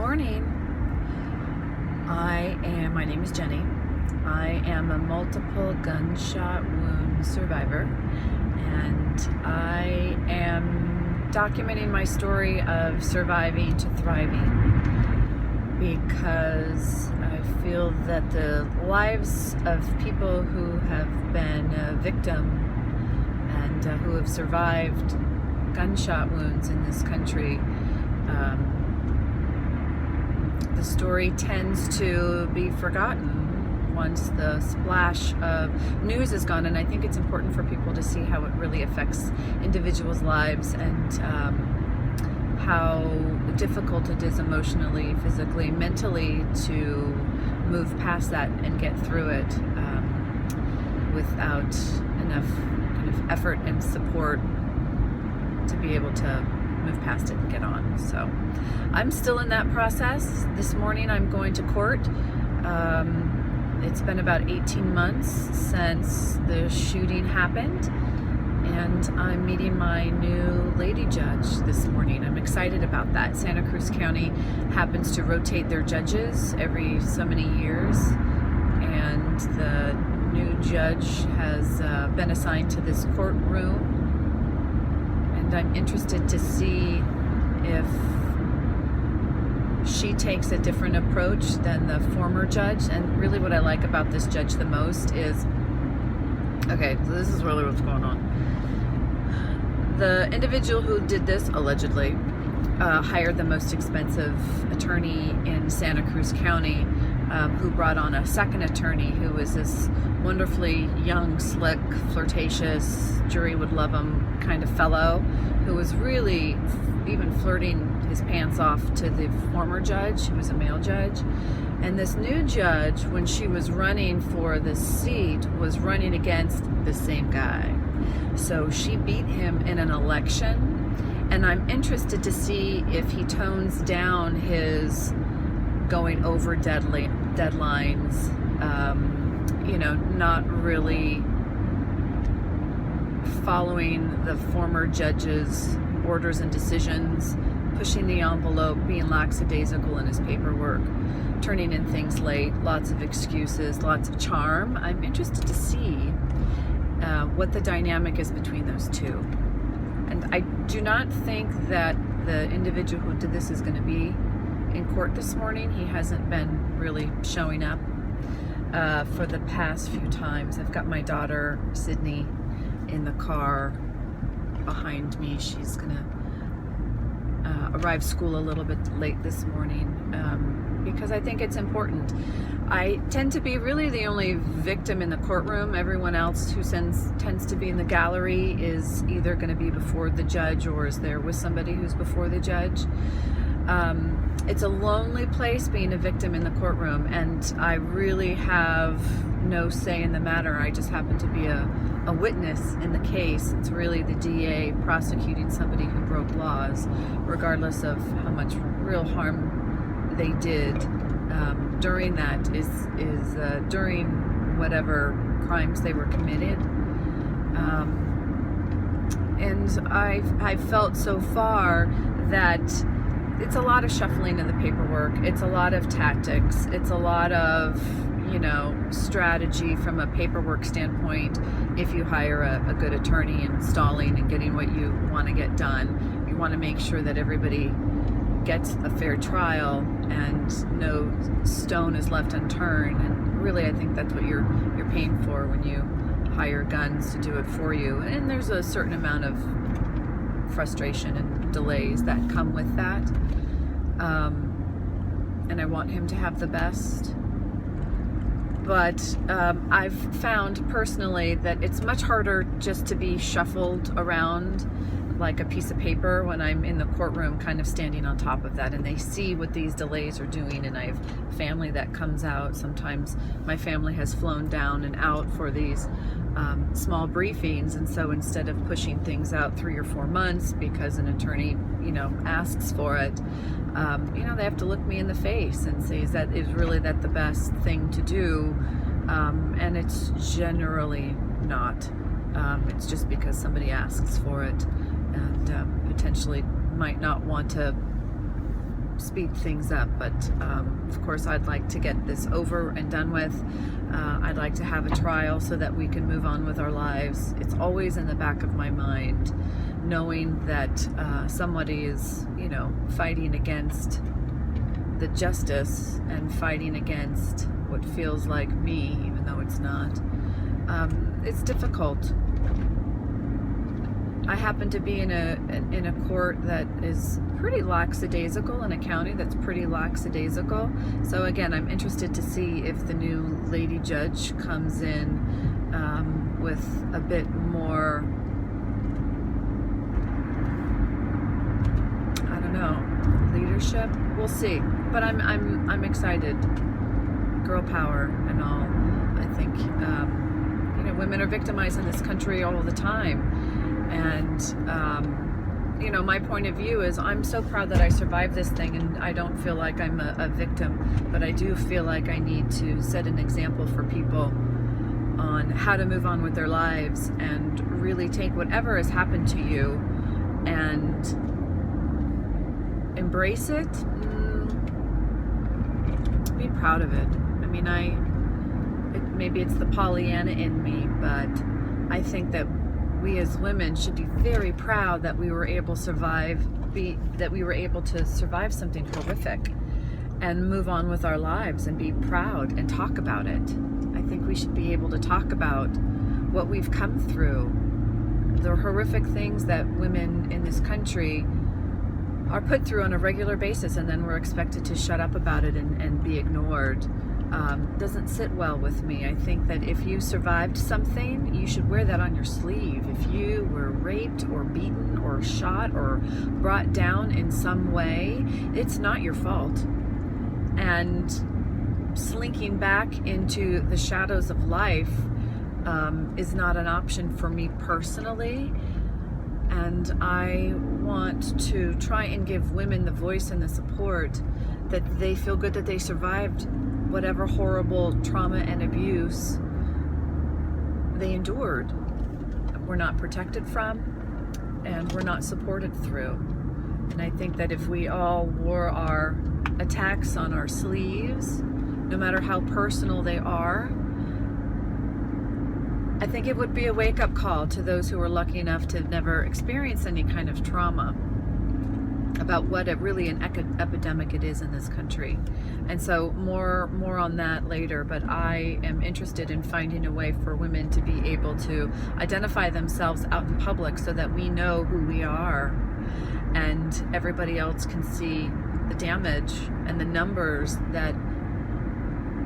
morning. My name is Jenny. I am a multiple gunshot wound survivor, and I am documenting my story of surviving to thriving because I feel that the lives of people who have been a victim and who have survived gunshot wounds in this country, the story tends to be forgotten once the splash of news is gone, and I think it's important for people to see how it really affects individuals' lives and how difficult it is emotionally, physically, mentally to move past that and get through it without enough kind of effort and support to be able to move past it and get on. So I'm still in that process. This morning I'm going to court. It's been about 18 months since the shooting happened, and I'm meeting my new lady judge this morning. I'm excited about that. Santa Cruz County happens to rotate their judges every so many years, and the new judge has been assigned to this courtroom. And I'm interested to see if she takes a different approach than the former judge. And really what I like about this judge the most is, okay, so this is really what's going on. The individual who did this, allegedly, hired the most expensive attorney in Santa Cruz County, who brought on a second attorney who was this wonderfully young, slick, flirtatious, jury would love him kind of fellow, who was really even flirting his pants off to the former judge, who was a male judge. And this new judge, when she was running for the seat, was running against the same guy. So she beat him in an election, and I'm interested to see if he tones down his going over deadlines, not really following the former judge's orders and decisions, pushing the envelope, being lackadaisical in his paperwork, turning in things late, lots of excuses, lots of charm. I'm interested to see what the dynamic is between those two. And I do not think that the individual who did this is going to be in court this morning. He hasn't been really showing up for the past few times. I've got my daughter, Sydney, in the car behind me. She's going to arrive school a little bit late this morning because I think it's important. I tend to be really the only victim in the courtroom. Everyone else who tends to be in the gallery is either going to be before the judge or is there with somebody who's before the judge. It's a lonely place being a victim in the courtroom, and I really have no say in the matter. I just happen to be a witness in the case. It's really the DA prosecuting somebody who broke laws, regardless of how much real harm they did during that during whatever crimes they were committed. And I've felt so far that it's a lot of shuffling of the paperwork. It's a lot of tactics. It's a lot of, strategy from a paperwork standpoint. If you hire a good attorney and stalling and getting what you want to get done, you want to make sure that everybody gets a fair trial and no stone is left unturned. And really, I think that's what you're paying for when you hire guns to do it for you. And there's a certain amount of frustration and delays that come with that. And I want him to have the best. But I've found personally that it's much harder just to be shuffled around like a piece of paper when I'm in the courtroom kind of standing on top of that, and they see what these delays are doing. And I have family that comes out. Sometimes my family has flown down and out for these small briefings, and so instead of pushing things out 3 or 4 months because an attorney asks for it, they have to look me in the face and say, is really that the best thing to do? And it's generally not. It's just because somebody asks for it and potentially might not want to speed things up, but of course I'd like to get this over and done with. I'd like to have a trial so that we can move on with our lives. It's always in the back of my mind, knowing that somebody is, you know, fighting against the justice and fighting against what feels like me, even though it's not. It's difficult. I happen to be in a court that is pretty lackadaisical, in a county that's pretty lackadaisical. So again, I'm interested to see if the new lady judge comes in with a bit more, I don't know, leadership. We'll see. But I'm excited. Girl power and all. I think you know, women are victimized in this country all the time. And, you know, my point of view is I'm so proud that I survived this thing, and I don't feel like I'm a victim, but I do feel like I need to set an example for people on how to move on with their lives and really take whatever has happened to you and embrace it. Be proud of it. I mean, maybe it's the Pollyanna in me, but I think that we as women should be very proud that we were able to survive something horrific and move on with our lives and be proud and talk about it. I think we should be able to talk about what we've come through, the horrific things that women in this country are put through on a regular basis, and then we're expected to shut up about it and be ignored. Doesn't sit well with me. I think that if you survived something, you should wear that on your sleeve. If you were raped or beaten or shot or brought down in some way, it's not your fault. And slinking back into the shadows of life is not an option for me personally. And I want to try and give women the voice and the support that they feel good that they survived whatever horrible trauma and abuse they endured. We're not protected from, and we're not supported through. And I think that if we all wore our attacks on our sleeves, no matter how personal they are, I think it would be a wake-up call to those who are lucky enough to never experience any kind of trauma about what really an epidemic it is in this country. And so more on that later, but I am interested in finding a way for women to be able to identify themselves out in public so that we know who we are and everybody else can see the damage and the numbers that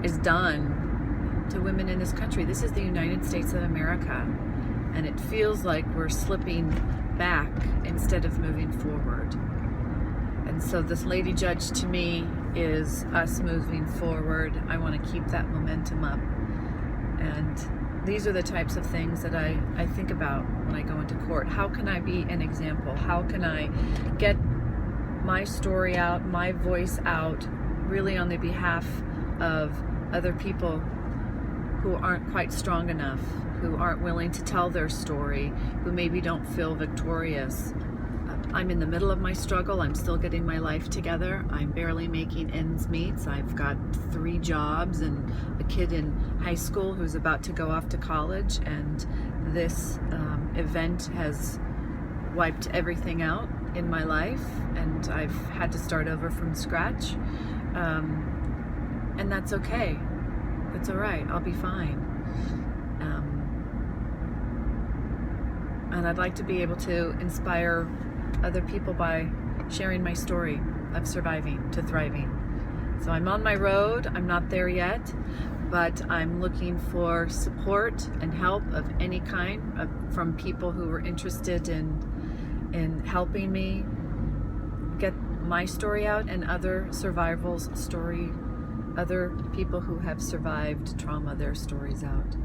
is done to women in this country. This is the United States of America, and it feels like we're slipping back instead of moving forward. And so this lady judge to me is us moving forward. I want to keep that momentum up. And these are the types of things that I think about when I go into court. How can I be an example? How can I get my story out, my voice out, really on the behalf of other people who aren't quite strong enough, who aren't willing to tell their story, who maybe don't feel victorious. I'm in the middle of my struggle. I'm still getting my life together. I'm barely making ends meet. I've got 3 jobs and a kid in high school who's about to go off to college, and this event has wiped everything out in my life, and I've had to start over from scratch. And that's okay. It's all right. I'll be fine. And I'd like to be able to inspire other people by sharing my story of surviving to thriving. So I'm on my road. I'm not there yet, but I'm looking for support and help of any kind from people who are interested in helping me get my story out and other survivors' story, other people who have survived trauma, their stories out.